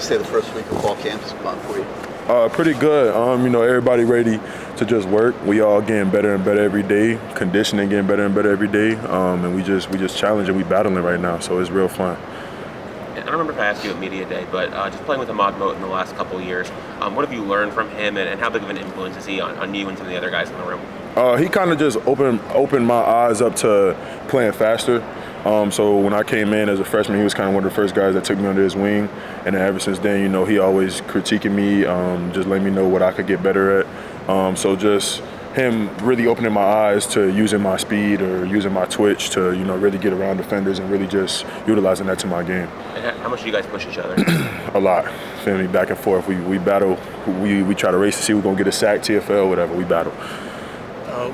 Say the first week of fall camp has gone for you. Pretty good. Everybody ready to just work. We all getting better and better every day. Conditioning getting better and better every day. And we just challenging. We battling right now, so it's real fun. I don't remember if I asked you at Media Day, but just playing with Armondo Blount in the last couple of years, what have you learned from him, and how big of an influence is he on you and some of the other guys in the room? He kind of just opened my eyes up to playing faster. So when I came in as a freshman, he was kind of one of the first guys that took me under his wing. And then ever since then, he always critiquing me, just letting me know what I could get better at. So just him really opening my eyes to using my speed or using my twitch to, really get around defenders and really just utilizing that to my game. And how much do you guys push each other? A lot. Feel me? Back and forth. We battle. We try to race to see who's going to get a sack, TFL, whatever. We battle.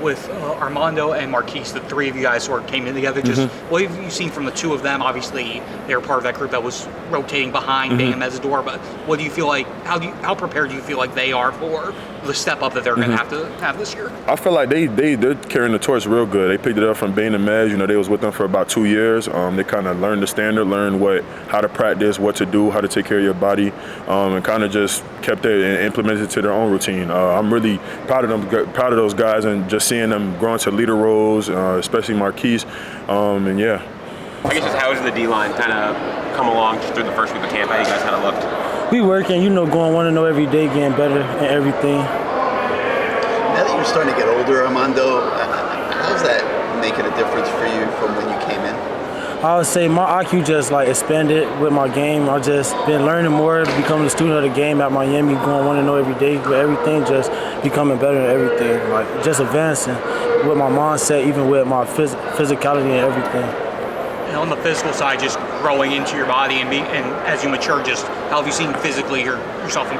With Armondo and Marquise, the three of you guys sort of came in together. Just what have you seen from the two of them? Obviously, they were part of that group that was rotating behind Bam Mesidor. But what do you feel like? How prepared do you feel like they are for the step up that they're going to have to have this year? I feel like they're carrying the torch real good. They picked it up from Bane and Mez. They was with them for about 2 years. They kind of learned the standard, learned how to practice, what to do, how to take care of your body, and kind of just kept it and implemented it to their own routine. I'm really proud of those guys, and just seeing them grow into leader roles, especially Marquise, and yeah. I guess just how has the D-line kind of come along just through the first week of camp? How you guys kind of looked? We working, going 1-0 every day, getting better and everything. Now that you're starting to get older, Armondo, how's that making a difference for you from when you came in? I would say my IQ just expanded with my game. I just been learning more, becoming a student of the game at Miami, going 1-0 every day with everything, just becoming better at everything. Just advancing with my mindset, even with my physicality and everything. And on the physical side, just growing into your body and as you mature, just how have you seen physically yourself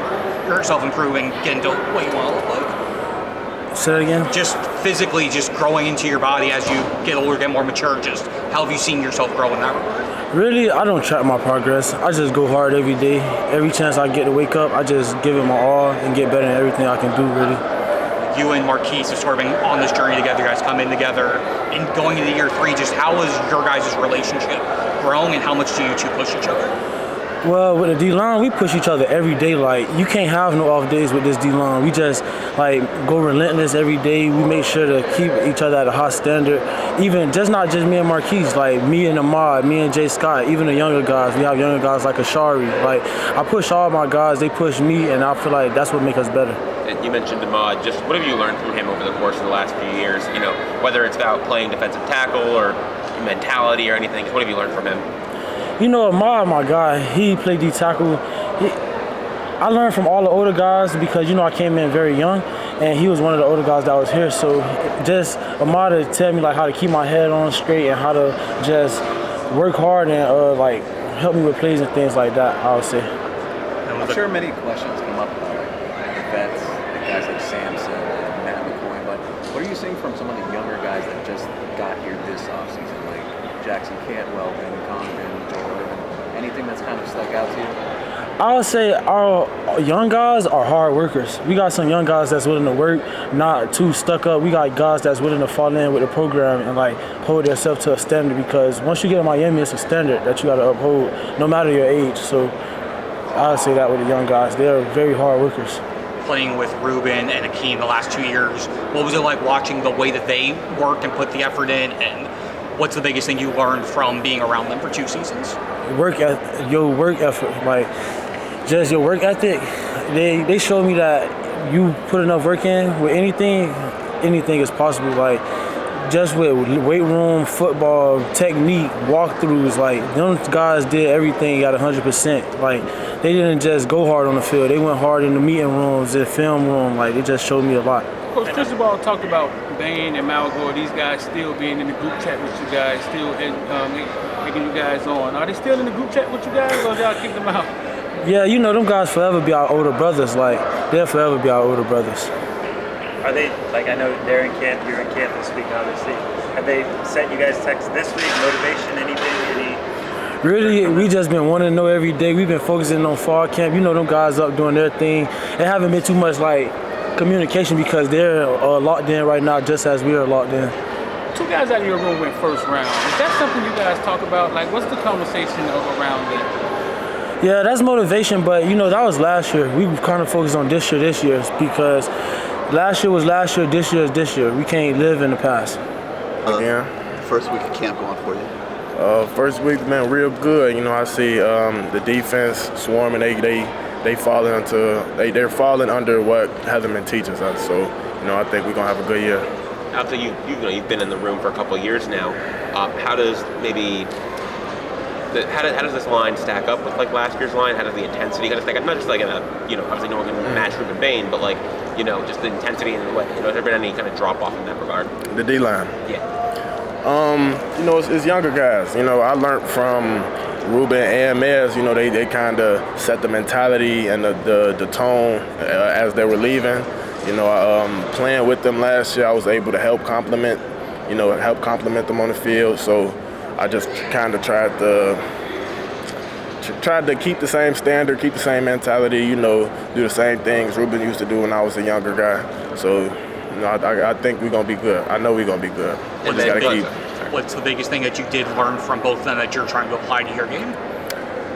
improve and get into what you want to look like? Say that again? Just physically, just growing into your body as you get older, get more mature, just how have you seen yourself grow in that regard? Really, I don't track my progress. I just go hard every day. Every chance I get to wake up, I just give it my all and get better in everything I can do, really. You and Marquise have sort of been on this journey together. You guys come in together. And going into year 3, just how has your guys' relationship grown, and how much do you two push each other? Well, with the D-line, we push each other every day. You can't have no off days with this D-line. We just, go relentless every day. We make sure to keep each other at a high standard. Even, not just me and Marquise, me and Ahmad, me and Jay Scott, even the younger guys. We have younger guys like Ashari. I push all my guys, they push me, and I feel like that's what makes us better. And you mentioned Ahmad. Just what have you learned from him over the course of the last few years? Whether it's about playing defensive tackle or mentality or anything. What have you learned from him? Ahmad, my guy, he played D-tackle. I learned from all the older guys because, I came in very young, and he was one of the older guys that was here. So just Ahmad to tell me, how to keep my head on straight and how to just work hard and, help me with plays and things like that, I would say. I'm sure many questions come up about the vets, the guys like Samson and Matt McCoy, but what are you seeing from some of the younger guys that just got here this offseason, like Jackson Cantwell, Ben Condon, anything that's kind of stuck out to you? I would say our young guys are hard workers. We got some young guys that's willing to work, not too stuck up. We got guys that's willing to fall in with the program and hold themselves to a standard, because once you get to Miami, it's a standard that you got to uphold no matter your age. So I would say that with the young guys. They're very hard workers. Playing with Ruben and Akeem the last 2 years, what was it like watching the way that they worked and put the effort in, and what's the biggest thing you learned from being around them for 2 seasons? Your work effort, just your work ethic. They showed me that you put enough work in with anything is possible. Just with weight room, football, technique, walkthroughs, them guys did everything at 100%. They didn't just go hard on the field. They went hard in the meeting rooms, the film room. They just showed me a lot. Coach Cristobal talked about Bane and Malagor, these guys still being in the group chat with you guys, still taking you guys on. Are they still in the group chat with you guys, or y'all kick them out? Yeah, them guys forever be our older brothers. They'll forever be our older brothers. Are they, I know they're in camp, you're in camp this week, obviously. Have they sent you guys texts this week, motivation, anything, Really, we just been wanting to know every day. We've been focusing on fall camp. Them guys up doing their thing. It haven't been too much, communication because they're locked in right now just as we are locked in. 2 guys out of your room went first round. Is that something you guys talk about? What's the conversation around that? Yeah, that's motivation, but that was last year. We kind of focused on this year because last year was last year, this year is this year. We can't live in the past. First week of camp going for you? First week's been real good. I see the defense swarming. They're falling under what hasn't been teaching us. So I think we're gonna have a good year. After you've been in the room for a couple of years now, how does this line stack up with like last year's line? How does the intensity kind of stack up? Not just like in a obviously no one can match Ruben Bain, but like just the intensity and the way. Has there been any kind of drop off in that regard? The D line. Yeah. It's younger guys. I learned from Ruben and Mez. They kind of set the mentality and the tone as they were leaving. Playing with them last year, I was able to help complement them on the field. So I just kind of tried to keep the same standard, keep the same mentality. Do the same things Ruben used to do when I was a younger guy. So. I think we're going to be good. I know we're going to be good. What's the biggest thing that you did learn from both of them that you're trying to apply to your game?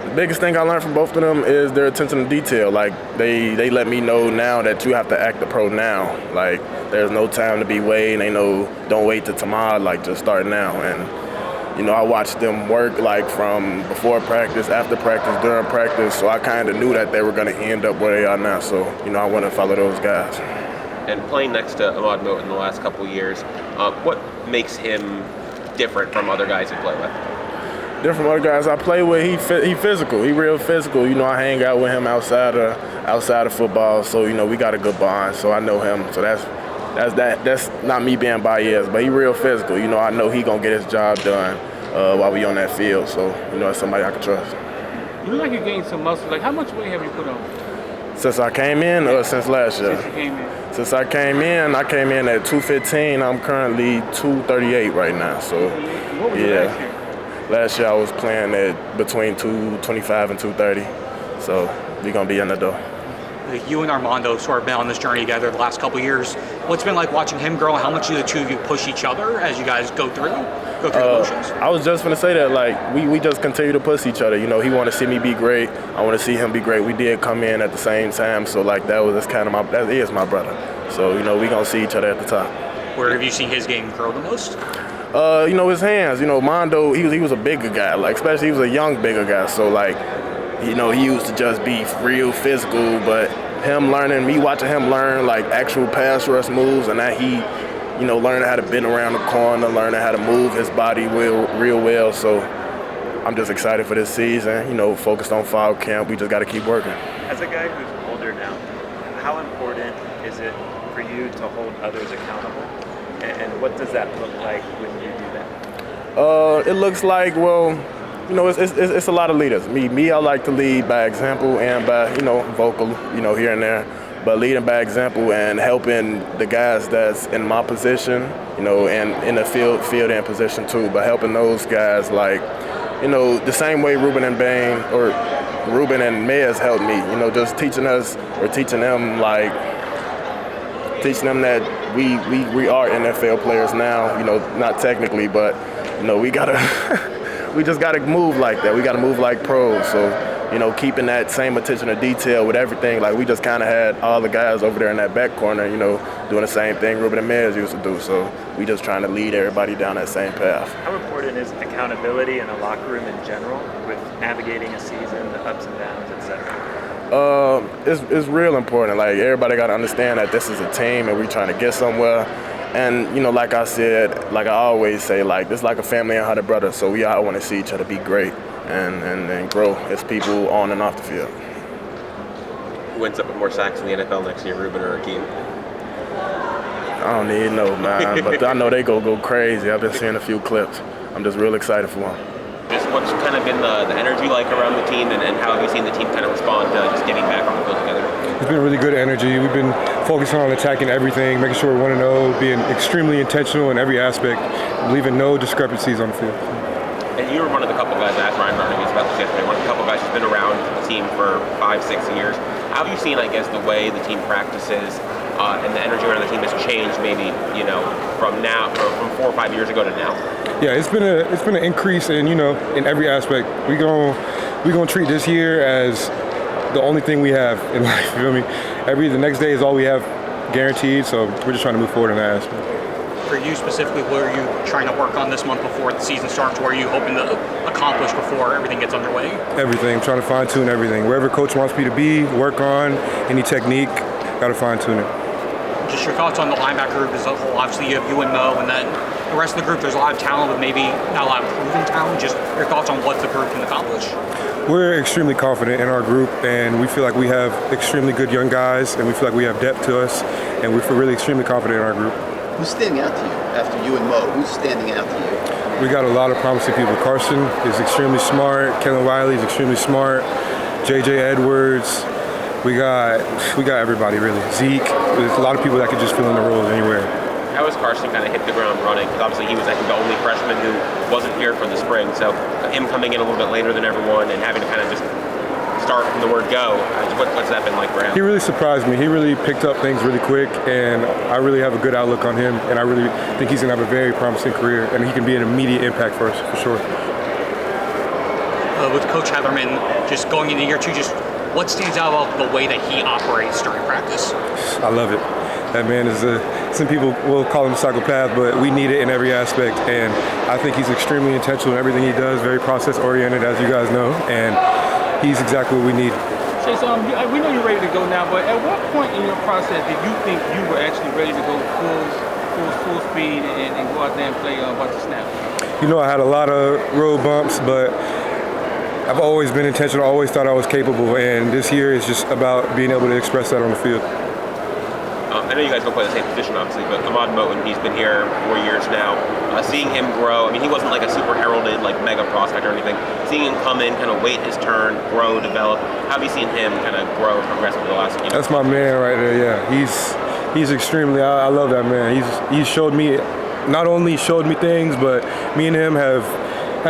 The biggest thing I learned from both of them is their attention to detail. Like, they let me know now that you have to act the pro now. Like, there's no time to be waiting. They know don't wait till tomorrow, like, just start now. And, I watched them work, like, from before practice, after practice, during practice. So I kind of knew that they were going to end up where they are now. So, I want to follow those guys. And playing next to Armondo Blount in the last couple of years, what makes him different from other guys you play with? Different from other guys I play with, he physical. He real physical. I hang out with him outside of football, so we got a good bond. So I know him. So that's not me being biased, but he real physical. I know he gonna get his job done while we on that field. So it's somebody I can trust. You look like you gained some muscle. Like, how much weight have you put on? Since I came in, or since last year? Since you came in. Since I came in at 215. I'm currently 238 right now. So, what was last year? Last year I was playing at between 225 and 230. So we're gonna be in the door. You and Armondo sort of been on this journey together the last couple of years. What's it been like watching him grow? How much do the two of you push each other as you guys go through the motions? I was just gonna say that, like, we just continue to push each other. He want to see me be great. I want to see him be great. We did come in at the same time, so like that is my brother. So we gonna see each other at the top. Where have you seen his game grow the most? His hands. Mondo, he was a bigger guy. Like, especially he was a young bigger guy. So like, he used to just be real physical, but me watching him learn like actual pass rush moves, and that he, learning how to bend around the corner, learning how to move his body real well. So I'm just excited for this season. Focused on fall camp. We just got to keep working. As a guy who's older now, how important is it for you to hold others accountable? And what does that look like when you do that? It looks like, it's a lot of leaders. Me, I like to lead by example and by, vocal, here and there. But leading by example and helping the guys that's in my position, and in the field end position too. But helping those guys, like, the same way Ruben and Mez helped me. Just teaching them that we are NFL players now. Not technically, but we just gotta move like that. We gotta move like pros. So, keeping that same attention to detail with everything. Like, we just kind of had all the guys over there in that back corner, doing the same thing Ruben and Mez used to do. So we just trying to lead everybody down that same path. How important is accountability in a locker room in general with navigating a season, the ups and downs, etc.? It's real important. Like, everybody got to understand that this is a team and we're trying to get somewhere. And, like I said, like I always say, like, this is like a family and 100 brothers. So we all want to see each other be great and grow as people on and off the field. Who ends up with more sacks in the NFL next year, Ruben or Akeem? I don't even know, man. But I know they go crazy. I've been seeing a few clips. I'm just real excited for them. Just what's kind of been the energy like around the team, and how have you seen the team kind of respond to just getting back on the field together? It's been really good energy. We've been focusing on attacking everything, making sure we want to know, being extremely intentional in every aspect, leaving no discrepancies on the field. And you were one of the couple guys, I asked Ryan Barnaby about this yesterday, one of the couple guys who's been around the team for 5-6 years. How have you seen, I guess, the way the team practices and the energy around the team has changed maybe, from 4 or 5 years ago to now? Yeah, it's been an increase in every aspect. We gonna we're gonna treat this year as the only thing we have in life. You feel me? The next day is all we have guaranteed. So we're just trying to move forward in that aspect. For you specifically, what are you trying to work on this month before the season starts? What are you hoping to accomplish before everything gets underway? Everything. I'm trying to fine tune everything. Wherever coach wants me to be, work on any technique. Got to fine tune it. Just your thoughts on the linebacker group as a whole. Obviously, you have you and Mo, and then the rest of the group. There's a lot of talent, but maybe not a lot of proven talent. Just your thoughts on what the group can accomplish. We're extremely confident in our group, and we feel like we have extremely good young guys, and we feel like we have depth to us, and we feel really extremely confident in our group. Who's standing out to you after you and Mo? Who's standing out to you? We got a lot of promising people. Carson is extremely smart. Kellen Wiley is extremely smart. J.J. Edwards. We got everybody really. Zeke. There's a lot of people that could just fill in the roles anywhere. How has Carson kind of hit the ground running? Because obviously he was, I think, the only freshman who wasn't here for the spring. So him coming in a little bit later than everyone and having to kind of just start from the word go, what's that been like for him? He really surprised me. He really picked up things really quick, and I really have a good outlook on him, and I really think he's going to have a very promising career, and he can be an immediate impact for us, for sure. With Coach Heatherman just going into year 2, just what stands out about the way that he operates during practice? I love it. That man is some people will call him a psychopath, but we need it in every aspect, and I think he's extremely intentional in everything he does, very process-oriented, as you guys know, and he's exactly what we need. Chase, we know you're ready to go now, but at what point in your process did you think you were actually ready to go full speed and go out there and play a bunch of snaps? You know, I had a lot of road bumps, but I've always been intentional, always thought I was capable, and this year is just about being able to express that on the field. I know you guys don't play the same position, obviously, but Armondo, he's been here 4 years now. Seeing him grow, I mean, he wasn't like a super heralded, like mega prospect or anything. Seeing him come in, kind of wait his turn, grow, develop. How have you seen him kind of grow and progress over the last year? That's my man right there. Yeah, he's extremely. I love that man. He's showed me, not only showed me things, but me and him have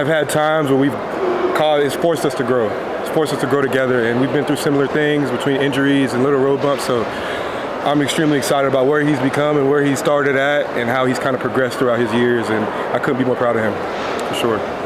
had times where it's forced us to grow. It's forced us to grow together, and we've been through similar things between injuries and little road bumps. So I'm extremely excited about where he's become and where he started at and how he's kind of progressed throughout his years, and I couldn't be more proud of him, for sure.